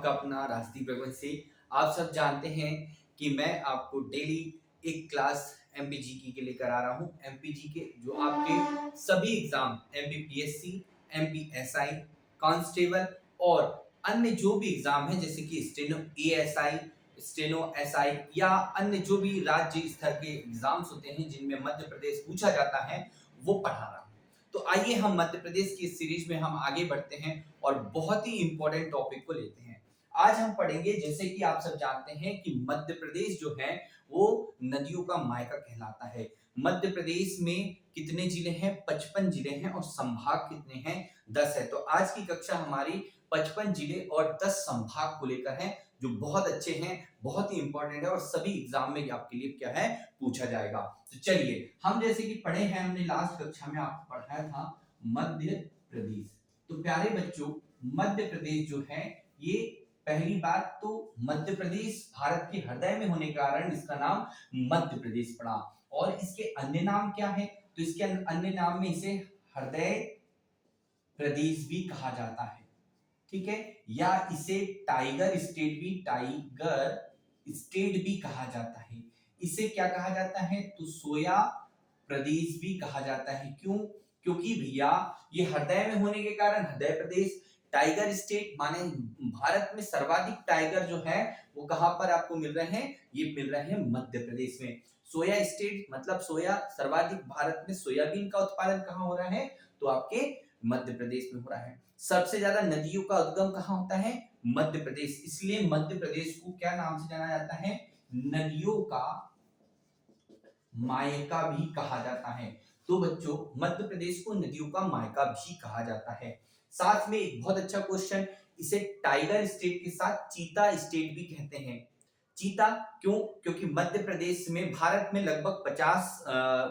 आपका अपना राजदीप रघुवंशी से। आप सब जानते हैं कि मैं आपको डेली एक क्लास एमपीजीके के लिए करा रहा हूँ। एमपीजीके जो आपके सभी एग्जाम एमपीपीएससी, एमपीएसआई, कांस्टेबल और अन्य जो भी एग्जाम है जैसे कि स्टेनो एएसआई, स्टेनो एसआई या अन्य जो भी राज्य स्तर के एग्जाम्स होते हैं जिनमें मध्य प्रदेश पूछा जाता है वो पढ़ा रहा हूँ। तो आइए हम मध्य प्रदेश की इस सीरीज में हम आगे बढ़ते हैं और बहुत ही इंपॉर्टेंट टॉपिक को लेते हैं। आज हम पढ़ेंगे, जैसे कि आप सब जानते हैं कि मध्य प्रदेश जो है वो नदियों का मायका कहलाता है। मध्य प्रदेश में कितने जिले हैं? 55 जिले हैं और संभाग कितने हैं? 10 है। तो आज की कक्षा हमारी 55 जिले और 10 संभाग को लेकर है, जो बहुत अच्छे हैं, बहुत ही इंपॉर्टेंट है और सभी एग्जाम में आपके लिए क्या है पूछा जाएगा। तो चलिए, हम जैसे कि पढ़े हैं, हमने लास्ट कक्षा में आपको पढ़ाया था मध्य प्रदेश। तो प्यारे बच्चों, मध्य प्रदेश जो है ये पहली बात तो मध्य प्रदेश भारत के हृदय में होने के कारण इसका नाम मध्य प्रदेश पड़ा। और इसके अन्य नाम क्या है? तो इसके अन्य नाम में इसे हृदय प्रदेश भी कहा जाता है, ठीक है, या इसे टाइगर स्टेट भी कहा जाता है। इसे क्या कहा जाता है? तो सोया प्रदेश भी कहा जाता है। क्यों? क्योंकि भैया ये हृदय में होने के कारण हृदय प्रदेश, टाइगर स्टेट माने भारत में सर्वाधिक टाइगर जो है वो कहां पर आपको मिल रहे हैं? ये मिल रहे हैं मध्य प्रदेश में। सोया स्टेट मतलब सोया, सर्वाधिक भारत में सोयाबीन का उत्पादन कहां हो रहा है? तो आपके मध्य प्रदेश में हो रहा है। सबसे ज्यादा नदियों का उद्गम कहां होता है? मध्य प्रदेश। इसलिए मध्य प्रदेश को क्या नाम से जाना जाता है? नदियों का मायका भी कहा जाता है। तो बच्चों, मध्य प्रदेश को नदियों का मायका भी कहा जाता है। साथ में एक बहुत अच्छा क्वेश्चन, इसे टाइगर स्टेट के साथ चीता स्टेट भी कहते हैं। चीता क्यों? क्योंकि मध्य प्रदेश में भारत में लगभग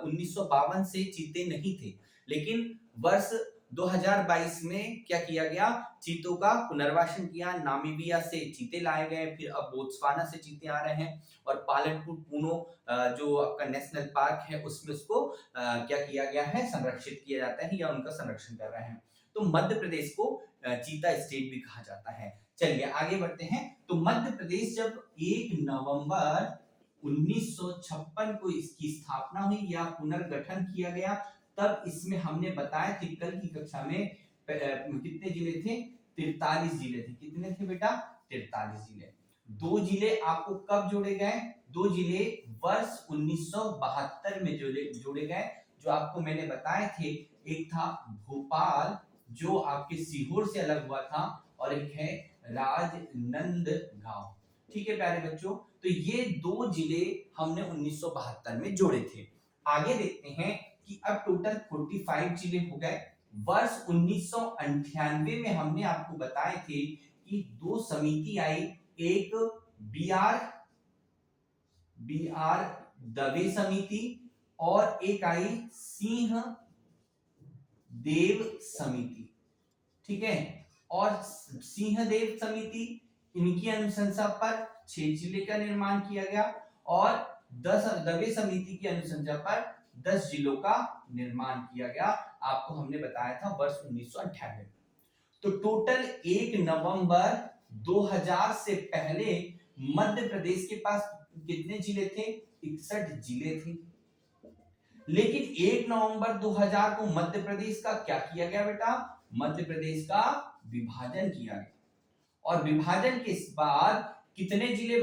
1952 से चीते नहीं थे, लेकिन वर्ष 2022 में क्या किया गया? चीतों का पुनर्वासन किया। नामीबिया से चीते लाए गए, फिर अब बोत्सवाना से चीते आ रहे हैं और पालनपुर पूनो जो आपका नेशनल पार्क है उसमें उसको क्या किया गया है? संरक्षित किया जाता है या उनका संरक्षण कर रहे हैं। तो मध्य प्रदेश को चीता स्टेट भी कहा जाता है। चलिए आगे बढ़ते हैं। तो मध्य प्रदेश जब 1 नवंबर 1956 को इसकी स्थापना हुई या पुनर्गठन किया गया, तब इसमें हमने बताया कि कल की कक्षा में कितने जिले थे? 43 जिले थे। कितने थे बेटा? 43 जिले। दो जिले आपको कब जोड़े गए? दो जिले वर्ष 1972 में जोड़े गए, जो आपको मैंने बताए थे। एक था भोपाल जो आपके सीहोर से अलग हुआ था, और एक है राजनांदगांव। ठीक है प्यारे बच्चों, तो ये दो जिले हमने 1972 में जोड़े थे। आगे देखते हैं कि अब टोटल 45 जिले हो गए। वर्ष 1998 में हमने आपको बताए थे कि दो समिति आई, एक बी आर दवे समिति और एक आई सिंह देव समिति। ठीक है, और सिंहदेव समिति, इनकी अनुशंसा पर 6 जिले का निर्माण किया गया और 10 दवे समिति की अनुशंसा पर 10 जिलों का निर्माण किया गया। आपको हमने बताया था वर्ष 1998। तो टोटल 1 नवंबर 2000 से पहले मध्य प्रदेश के पास कितने जिले थे? 61 जिले थे। लेकिन 1 नवंबर 2000 को मध्य प्रदेश का क्या किया गया बेटा? मध्य प्रदेश का विभाजन किया गया, और विभाजन के बाद कितने जिले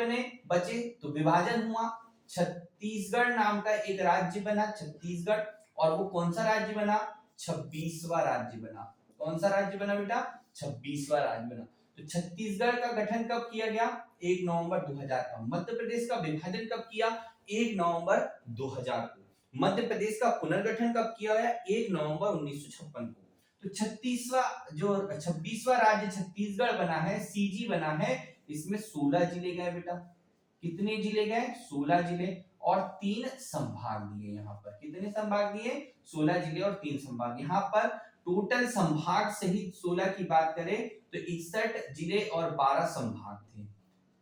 बचे? तो विभाजन हुआ, छत्तीसगढ़ नाम का एक राज्य बना, छत्तीसगढ़। और वो कौन सा राज्य बना? 26वां राज्य बना। कौन सा राज्य बना बेटा? 26वां राज्य बना। तो छत्तीसगढ़ का गठन कब किया गया? 1 नवंबर 2000 का। मध्य प्रदेश का विभाजन कब किया? 1 नवंबर 2000 को। मध्य प्रदेश का पुनर्गठन कब किया गया? 1 नवंबर 1956 को। तो 26वां राज्य छत्तीसगढ़ बना है, सीजी बना है। इसमें 16 जिले गए बेटा। कितने जिले गए? 16 जिले, और 3 संभाग दिए। यहाँ पर कितने संभाग दिए? 16 जिले और 3 संभाग। यहाँ पर टोटल संभाग सहित 16 की बात करें तो 61 जिले और 12 संभाग थे।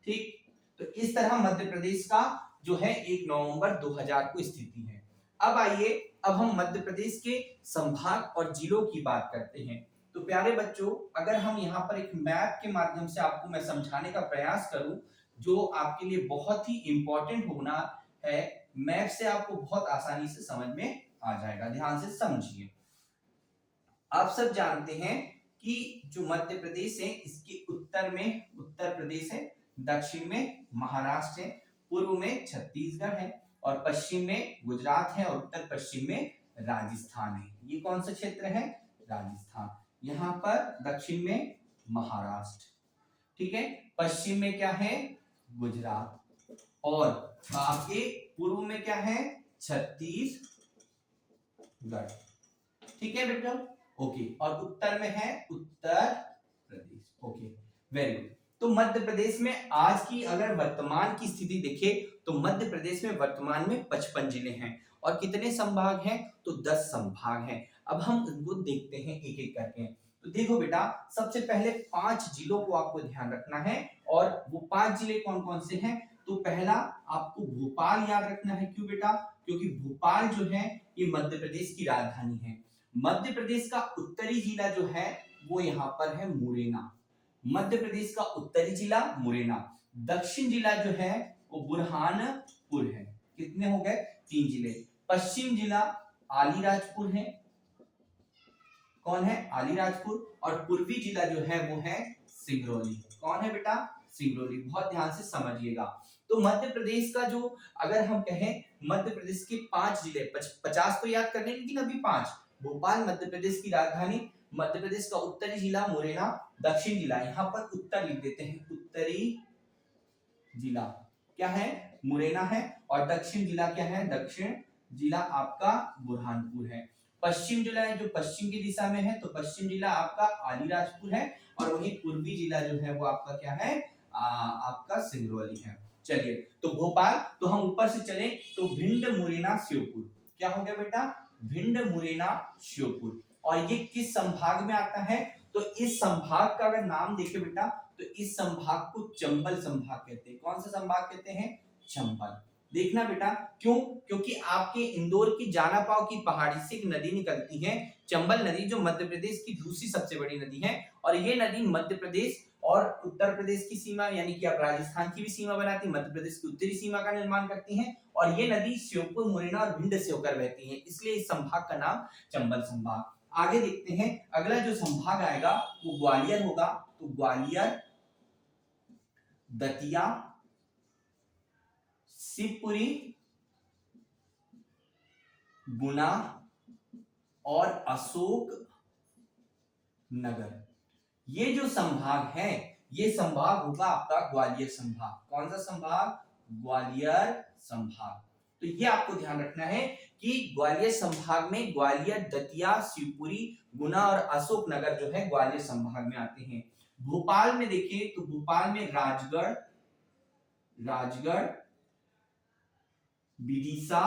ठीक, तो इस तरह मध्य प्रदेश का जो है 1 नवंबर 2000 को स्थिति है। अब आइए, अब हम मध्य प्रदेश के संभाग और जिलों की बात करते हैं। तो प्यारे बच्चों, अगर हम यहाँ पर एक मैप के माध्यम से आपको मैं समझाने का प्रयास करूं, जो आपके लिए बहुत ही इंपॉर्टेंट होना है, मैप से आपको बहुत आसानी से समझ में आ जाएगा। ध्यान से समझिए। आप सब जानते हैं कि जो मध्य प्रदेश है, इसके उत्तर में उत्तर प्रदेश है, दक्षिण में महाराष्ट्र है, पूर्व में छत्तीसगढ़ है और पश्चिम में गुजरात है और उत्तर पश्चिम में राजस्थान है। ये कौन सा क्षेत्र है? राजस्थान। यहाँ पर दक्षिण में महाराष्ट्र, ठीक है, पश्चिम में क्या है? गुजरात, और आपके पूर्व में क्या है? छत्तीसगढ़, ठीक है बेटा, ओके, और उत्तर में है Uttar Pradesh, okay, very good. तो मध्य प्रदेश में आज की अगर वर्तमान की स्थिति देखे तो मध्य प्रदेश में वर्तमान में 55 जिले हैं और कितने संभाग हैं? तो 10 संभाग हैं। अब हम इनको देखते हैं एक एक करके। तो देखो बेटा, सबसे पहले 5 जिलों को आपको ध्यान रखना है, और वो 5 जिले कौन कौन से हैं? तो पहला आपको भोपाल याद रखना है। क्यों बेटा? क्योंकि भोपाल जो है ये मध्य प्रदेश की राजधानी है। मध्य प्रदेश का उत्तरी जिला जो है वो यहाँ पर है मुरैना। मध्य प्रदेश का उत्तरी जिला मुरैना। दक्षिण जिला जो है वो बुरहानपुर है। कितने हो गए? 3 जिले। पश्चिम जिला अलीराजपुर है। कौन है? अलीराजपुर। और पूर्वी जिला जो है वो है सिंगरौली। कौन है बेटा? सिंगरौली। बहुत ध्यान से समझिएगा। तो मध्य प्रदेश का जो अगर हम कहें मध्य प्रदेश के 5 जिले, 50 तो याद करने, लेकिन अभी 5। भोपाल मध्य प्रदेश की राजधानी, मध्य प्रदेश का उत्तरी जिला मुरैना, दक्षिण जिला, यहाँ पर उत्तर लिख देते हैं, उत्तरी जिला क्या है? मुरैना है, और दक्षिण जिला क्या है? दक्षिण जिला आपका बुरहानपुर है। पश्चिम जिला है जो पश्चिम की दिशा में है, तो पश्चिम जिला आपका अलीराजपुर है, और वही पूर्वी जिला जो है वो आपका क्या है? आपका सिंगरौली है। चलिए, तो भोपाल, तो हम ऊपर से चले तो भिंड, मुरैना, श्योपुर। क्या हो गया बेटा? भिंड, मुरैना, श्योपुर। और ये किस संभाग में आता है? तो इस संभाग का अगर नाम देखे बेटा, तो इस संभाग को चंबल संभाग कहते हैं। कौन सा संभाग कहते हैं? चंबल। देखना बेटा, क्यों? क्योंकि आपके इंदौर की जानापाव की पहाड़ी से एक नदी निकलती है, चंबल नदी, जो मध्य प्रदेश की दूसरी सबसे बड़ी नदी है, और ये नदी मध्य प्रदेश और उत्तर प्रदेश की सीमा, यानी कि आप राजस्थान की भी सीमा बनाती है, मध्य प्रदेश की उत्तरी सीमा का निर्माण करती है, और ये नदी श्योपुर, मुरैना और भिंड से होकर बहती है, इसलिए इस संभाग का नाम चंबल संभाग। आगे देखते हैं, अगला जो संभाग आएगा वो ग्वालियर होगा। तो ग्वालियर, दतिया, शिवपुरी, गुना और अशोक नगर, ये जो संभाग है, ये संभाग होगा आपका ग्वालियर संभाग। कौन सा संभाग? ग्वालियर संभाग। तो ये आपको ध्यान रखना है कि ग्वालियर संभाग में ग्वालियर, दतिया, शिवपुरी, गुना और अशोक नगर जो है ग्वालियर संभाग में आते हैं। भोपाल में देखिए तो भोपाल में राजगढ़, विदिशा,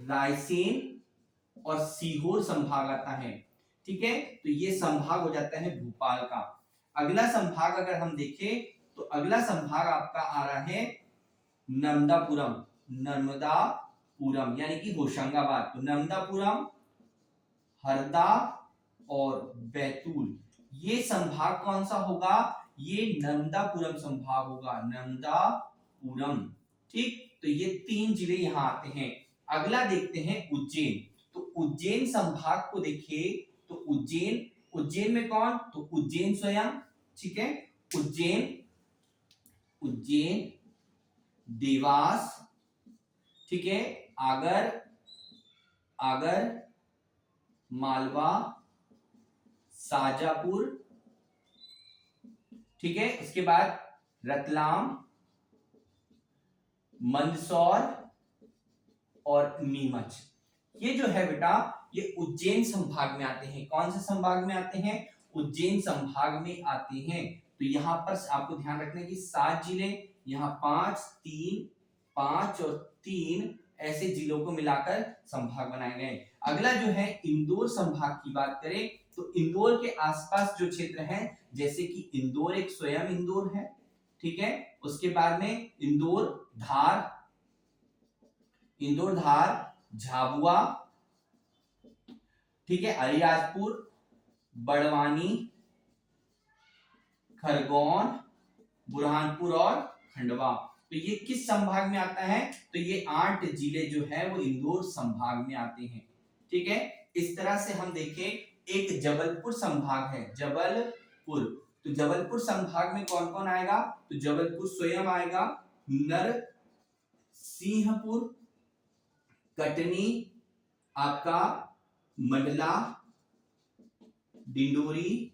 रायसेन और सीहोर संभाग आता है। ठीक है, तो ये संभाग हो जाता है भोपाल का। अगला संभाग अगर हम देखें तो अगला संभाग आपका आ रहा है नर्मदापुरम, यानी कि होशंगाबाद। तो नर्मदापुरम, हरदा और बैतूल, ये संभाग कौन सा होगा? ये नर्मदापुरम संभाग होगा, नर्मदापुरम। ठीक, तो ये 3 जिले यहां आते हैं। अगला देखते हैं उज्जैन। तो उज्जैन संभाग को देखिए तो उज्जैन में कौन? तो उज्जैन स्वयं, ठीक है, उज्जैन, देवास, ठीक है, आगर, मालवा, शाजापुर, ठीक है, उसके बाद रतलाम, मंदसौर और नीमच। ये जो है बेटा ये उज्जैन संभाग में आते हैं। कौन से संभाग में आते हैं? उज्जैन संभाग में आते हैं। तो यहाँ पर आपको ध्यान रखना है कि 7 जिले, यहाँ 5 और 3 ऐसे जिलों को मिलाकर संभाग बनाए गए। अगला जो है इंदौर संभाग की बात करें तो इंदौर के आसपास जो क्षेत्र है, जैसे कि इंदौर एक स्वयं इंदौर है, ठीक है, उसके बाद में इंदौर धार, झाबुआ, ठीक है, अलिराजपुर, बड़वानी, खरगोन, बुरहानपुर और खंडवा। तो ये किस संभाग में आता है? तो ये 8 जिले जो है वो इंदौर संभाग में आते हैं। ठीक है, इस तरह से हम देखें, एक जबलपुर संभाग है, जबलपुर। तो जबलपुर संभाग में कौन कौन आएगा? तो जबलपुर स्वयं आएगा, नरसिंहपुर, कटनी, आपका मंडला, डिंडोरी,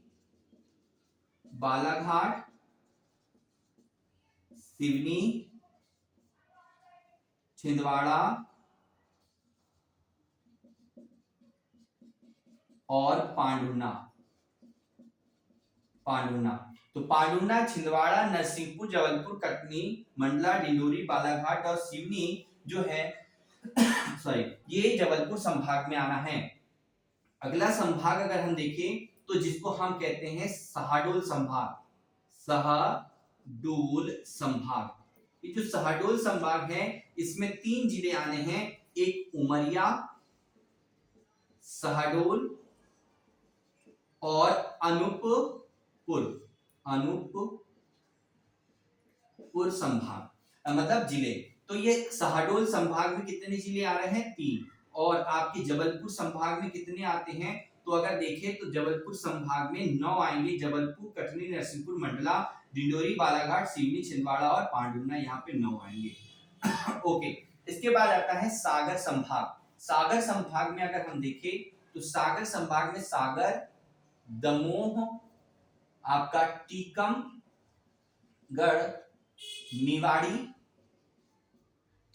बालाघाट, सिवनी, छिंदवाड़ा और पांडुना। तो पांडुना, छिंदवाड़ा, नरसिंहपुर, जबलपुर, कटनी, मंडला, डिंडोरी, बालाघाट और सिवनी जो है सॉरी, ये जबलपुर संभाग में आना है। अगला संभाग अगर हम देखें तो जिसको हम कहते हैं शहडोल संभाग, शहडोल संभाग। ये जो शहडोल संभाग है इसमें 3 जिले आने हैं, एक उमरिया, शहडोल और अनूपपुर संभाग, मतलब जिले। तो ये शहडोल संभाग में कितने जिले आ रहे हैं? 3। और आपके जबलपुर संभाग में कितने आते हैं? तो अगर देखें तो जबलपुर संभाग में 9 आएंगे, जबलपुर, कटनी, नरसिंहपुर, मंडला, डिंडोरी, बालाघाट, सिवनी, छिंदवाड़ा और पांडुना, यहाँ पे 9 आएंगे। ओके, इसके बाद आता है सागर संभाग। सागर संभाग में अगर हम देखें तो सागर संभाग में सागर, दमोह, आपका टीकमगढ़, निवाड़ी,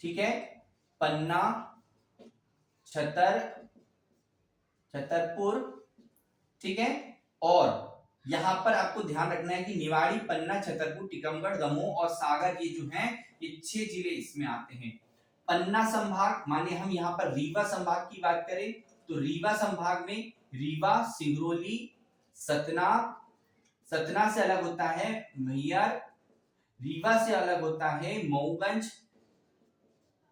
ठीक है, पन्ना, छतरपुर, ठीक है। और यहां पर आपको ध्यान रखना है कि निवाड़ी, पन्ना, छतरपुर, टीकमगढ़, दमोह और सागर ये जो हैं ये 6 जिले इसमें आते हैं। पन्ना संभाग माने हम यहाँ पर रीवा संभाग की बात करें तो रीवा संभाग में रीवा, सिंगरौली, सतना से अलग होता है मैहर, रीवा से अलग होता है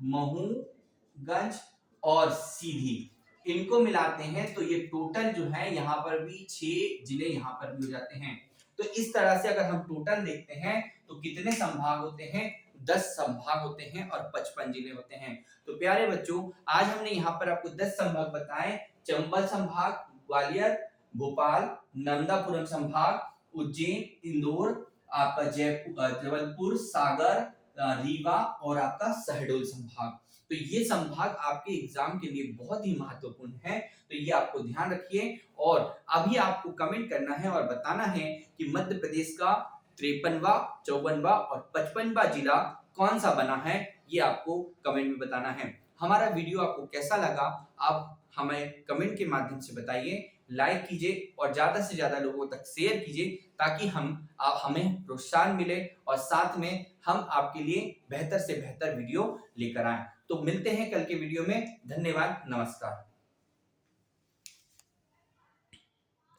महूगंज और सीधी। इनको मिलाते हैं तो ये टोटल जो है यहाँ पर भी 6 जिले यहाँ पर भी हो जाते हैं। तो इस तरह से अगर हम टोटल देखते हैं तो कितने संभाग होते हैं? 10 संभाग होते हैं और 55 जिले होते हैं। तो प्यारे बच्चों, आज हमने यहाँ पर आपको 10 संभाग बताए। चंबल संभाग, ग्वालियर, भोपाल, नर्मदापुरम संभाग, उज्जैन, इंदौर, आपका जबलपुर, सागर, रीवा और आपका शहडोल संभाग। तो ये संभाग आपके एग्जाम के लिए बहुत ही महत्वपूर्ण है, तो ये आपको ध्यान रखिए। और अभी आपको कमेंट करना है और बताना है कि मध्य प्रदेश का 53वां, 54वां और 55वां जिला कौन सा बना है, ये आपको कमेंट में बताना है। हमारा वीडियो आपको कैसा लगा आप हमें कमेंट के माध्यम से बताइए, लाइक कीजिए और ज्यादा से ज्यादा लोगों तक शेयर कीजिए ताकि हमें प्रोत्साहन मिले और साथ में हम आपके लिए बेहतर से बेहतर वीडियो लेकर आए। तो मिलते हैं कल के वीडियो में। धन्यवाद, नमस्कार।